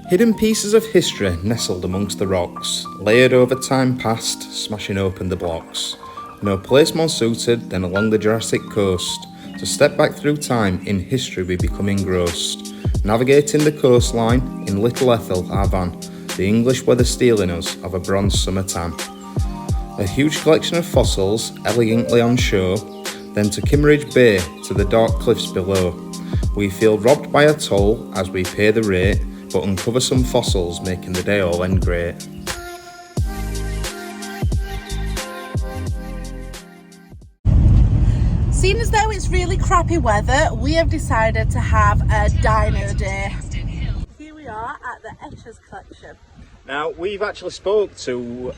Hidden pieces of history nestled amongst the rocks, layered over time past, smashing open the blocks. No place more suited than along the Jurassic coast, to step back through time in history we become engrossed. Navigating the coastline in little Ethel, our van, the English weather stealing us of a bronze summer tan. A huge collection of fossils elegantly on show, then to Kimmeridge Bay to the dark cliffs below. We feel robbed by a toll as we pay the rate, but uncover some fossils making the day all end great. Seeing as though it's really crappy weather, we have decided to have a dino day. Here we are at the Etches collection. Now, we've actually spoke to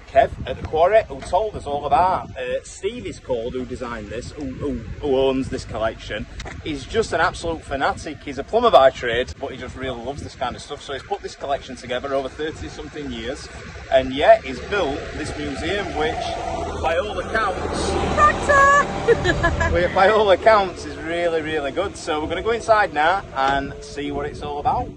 Kev at the quarry, who told us all about Steve is called, who designed this, who owns this collection. He's just an absolute fanatic. He's a plumber by trade, but he just really loves this kind of stuff. So he's put this collection together over 30 something years, and yet he's built this museum, which by all accounts by all accounts is really, really good. So we're going to go inside now and see what it's all about.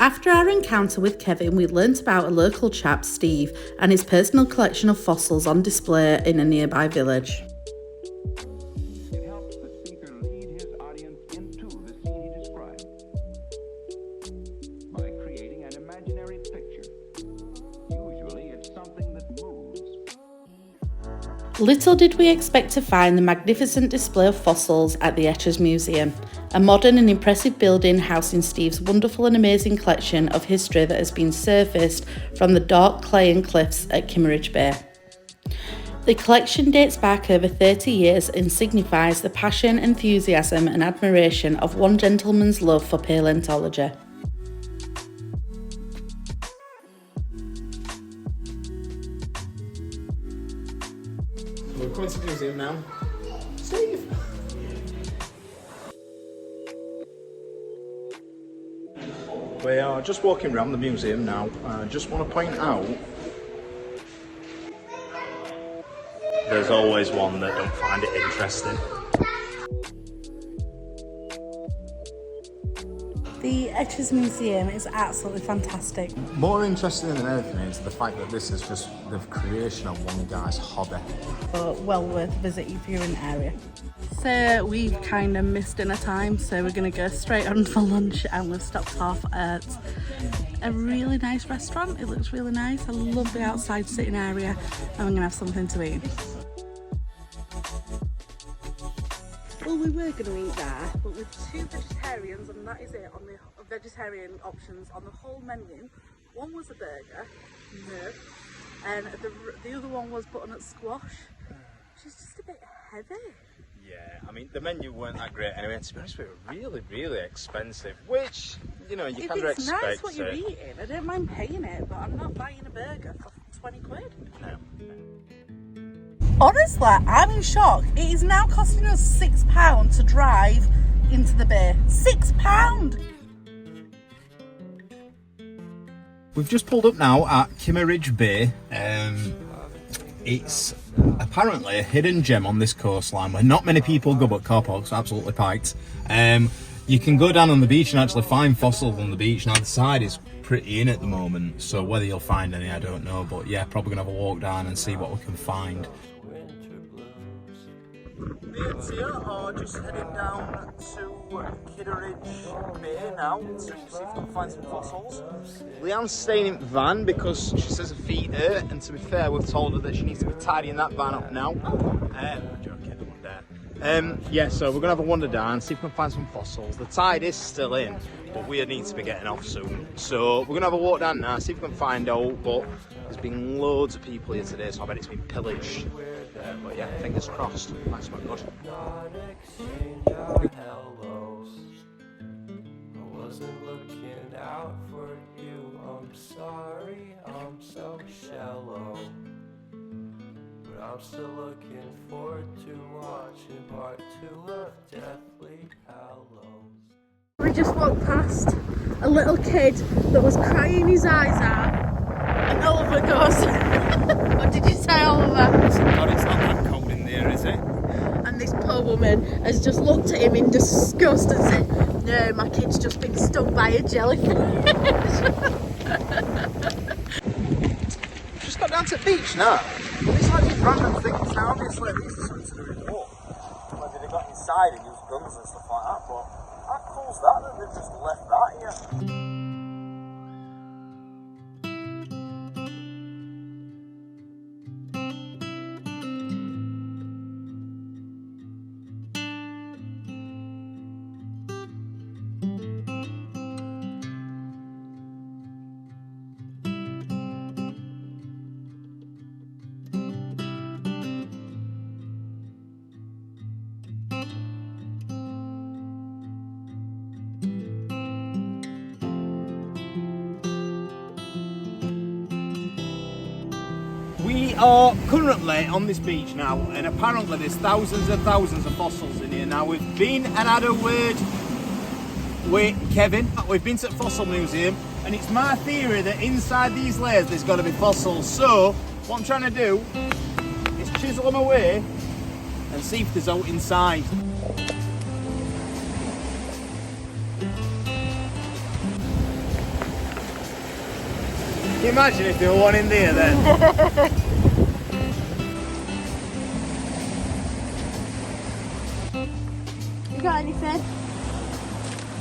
After our encounter with Kevin, we learnt about a local chap, Steve, and his personal collection of fossils on display in a nearby village. It helps the speaker lead his audience into the scene he describes by creating an imaginary picture. Usually it's something that moves. Little did we expect to find the magnificent display of fossils at the Etches Museum, a modern and impressive building housing Steve's wonderful and amazing collection of history that has been surfaced from the dark clay and cliffs at Kimmeridge Bay. The collection dates back over 30 years and signifies the passion, enthusiasm and admiration of one gentleman's love for paleontology. We're going to the museum now. Steve! We are just walking around the museum now. I just want to point out there's always one that don't find it interesting. The Etches Museum is absolutely fantastic. More interesting than anything is the fact that this is just the creation of one guy's hobby. Well worth a visit if you're in the area. So we've kind of missed dinner time, so we're going to go straight on for lunch, and we've stopped off at a really nice restaurant. It looks really nice. I love the outside sitting area, and we're going to have something to eat. Well, we were going to eat there, but with 2 vegetarians, and that is it on the vegetarian options on the whole menu. One was a burger, no, and the other one was butternut squash, which is just a bit heavy. Yeah, I mean, the menu weren't that great anyway, and to be honest with you, really, really expensive, which, you know, you kind of expect. If it's nice what you're eating, I don't mind paying it, but I'm not buying a burger for 20 quid. No. Honestly, I'm in shock. It is now costing us £6 to drive into the bay. £6! We've just pulled up now at Kimmeridge Bay. It's apparently a hidden gem on this coastline where not many people go, but car park's absolutely packed. You can go down on the beach and actually find fossils on the beach. Now the tide is pretty in at the moment, so whether you'll find any I don't know, but yeah, probably gonna have a walk down and see what we can find. Me and Tia are just heading down to Kimmeridge Bay now to see if we can find some fossils. Leanne's staying in the van because she says her feet hurt, and to be fair, we've told her that she needs to be tidying that van up now. Yeah, so we're gonna have a wander down, see if we can find some fossils. The tide is still in, but we need to be getting off soon. So we're gonna have a walk down now, see if we can find out, but there's been loads of people here today, so I bet it's been pillaged. But yeah, fingers crossed. Might smell good. I wasn't looking out for you. I'm sorry, I'm so shallow. But I'm still looking forward to watching part 2 of Deathly Hallows. we just walked past a little kid that was crying his eyes out, and Oliver goes, what did you say, Oliver? God, it's not that cold in there, is it? And this poor woman has just looked at him in disgust and said, no, my kid's just been stung by a jellyfish. Just got down to the beach now. It's like these random things now, obviously these are something to do with war. Whether they got inside and used guns and stuff like that, but how cool's that they've just left that here? We are currently on this beach now, and apparently there's thousands and thousands of fossils in here. Now we've been and had a word with Kevin. We've been to the Fossil Museum, and it's my theory that inside these layers there's got to be fossils. So what I'm trying to do is chisel them away and see if there's out inside. Can you imagine if there were one in there then? You got anything?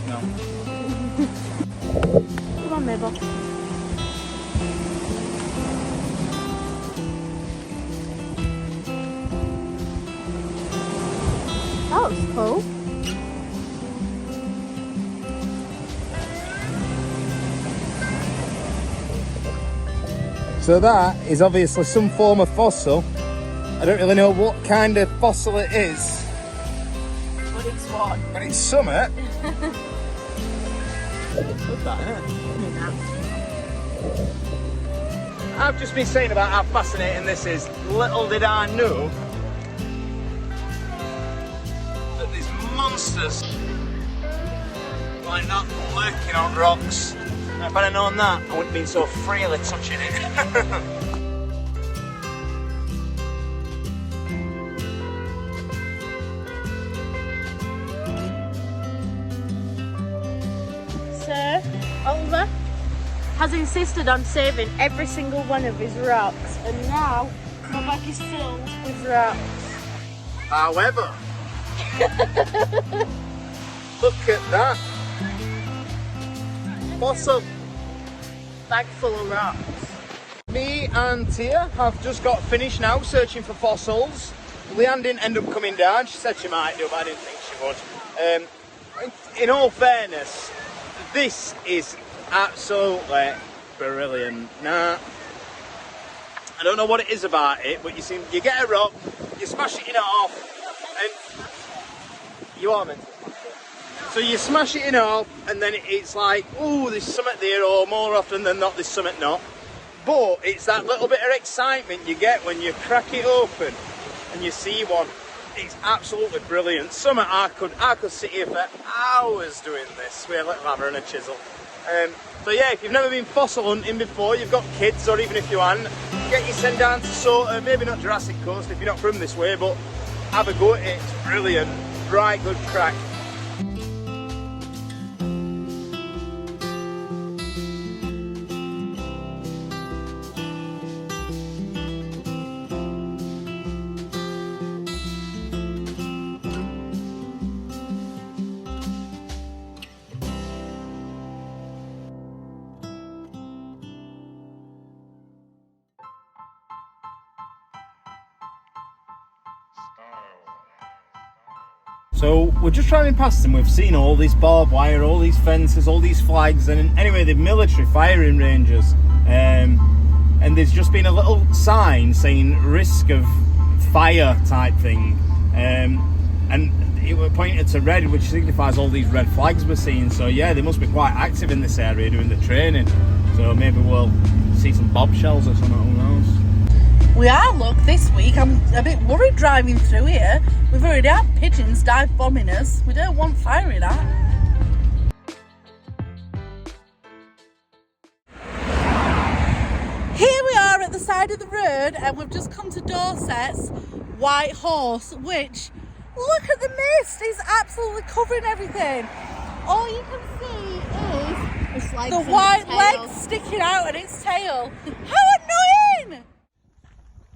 No. Come on, Mabel. That was cool. So that is obviously some form of fossil. I don't really know what kind of fossil it is. But it's what? But it's summit. Look at that, innit? I've just been saying about how fascinating this is. Little did I know that these monsters like that lurking on rocks. If I'd have known that, I wouldn't have been so freely touching it. Sir Oliver has insisted on saving every single one of his rocks, and now my bag is filled with rocks. However, look at that. Fossil. Bag full of rocks. Me and Tia have just got finished now searching for fossils. Leanne didn't end up coming down. She said she might do, but I didn't think she would. In all fairness, this is absolutely brilliant. Now, I don't know what it is about it, but you get a rock, you smash it in half, and you are meant to. So you smash it in half, and then it's like, oh, there's something there, or more often than not, there's something not. But it's that little bit of excitement you get when you crack it open and you see one. It's absolutely brilliant. Something I could sit here for hours doing this with a little hammer and a chisel. So yeah, if you've never been fossil hunting before, you've got kids, or even if you haven't, get your send down to sort of, maybe not Jurassic Coast if you're not from this way, but have a go at it. It's brilliant. Right, good crack. So we're just driving past them, we've seen all this barbed wire, all these fences, all these flags, and anyway, they're military firing ranges. And there's just been a little sign saying risk of fire type thing. And it was pointed to red, which signifies all these red flags we're seeing. So yeah, they must be quite active in this area doing the training. So maybe we'll see some bobshells or something, who knows. We are, look, this week. I'm a bit worried driving through here. We've already had pigeons dive bombing us. We don't want fire in that. side of the road and we've just come to Dorset's White Horse, which, look at the mist, it's absolutely covering everything. All you can see is the white legs sticking out and its tail. How annoying!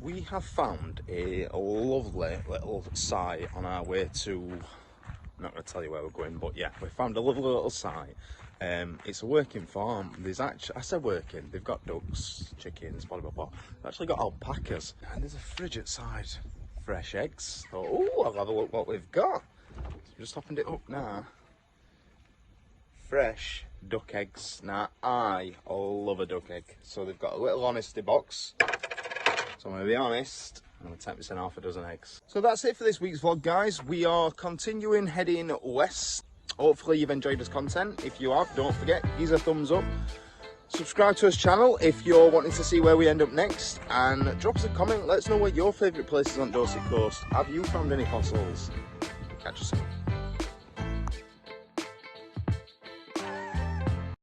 We have found a lovely little site on our way to, I'm not going to tell you where we're going, but yeah, we found a lovely little site. It's a working farm. There's actually, I said working, they've got ducks, chickens, blah, blah, blah. They've actually got alpacas, and there's a fridge outside. Fresh eggs. Oh, I'll have a look what we've got. So I'm just opened it up now. Fresh duck eggs. Now, I love a duck egg. So they've got a little honesty box. So I'm going to be honest, I'm going to take this in half a dozen eggs. So that's it for this week's vlog, guys. We are continuing heading west. Hopefully you've enjoyed this content. If you have, don't forget, give us a thumbs up. Subscribe to our channel if you're wanting to see where we end up next. And drop us a comment. Let us know what your favourite places on Dorset coast. Have you found any fossils? Catch you soon.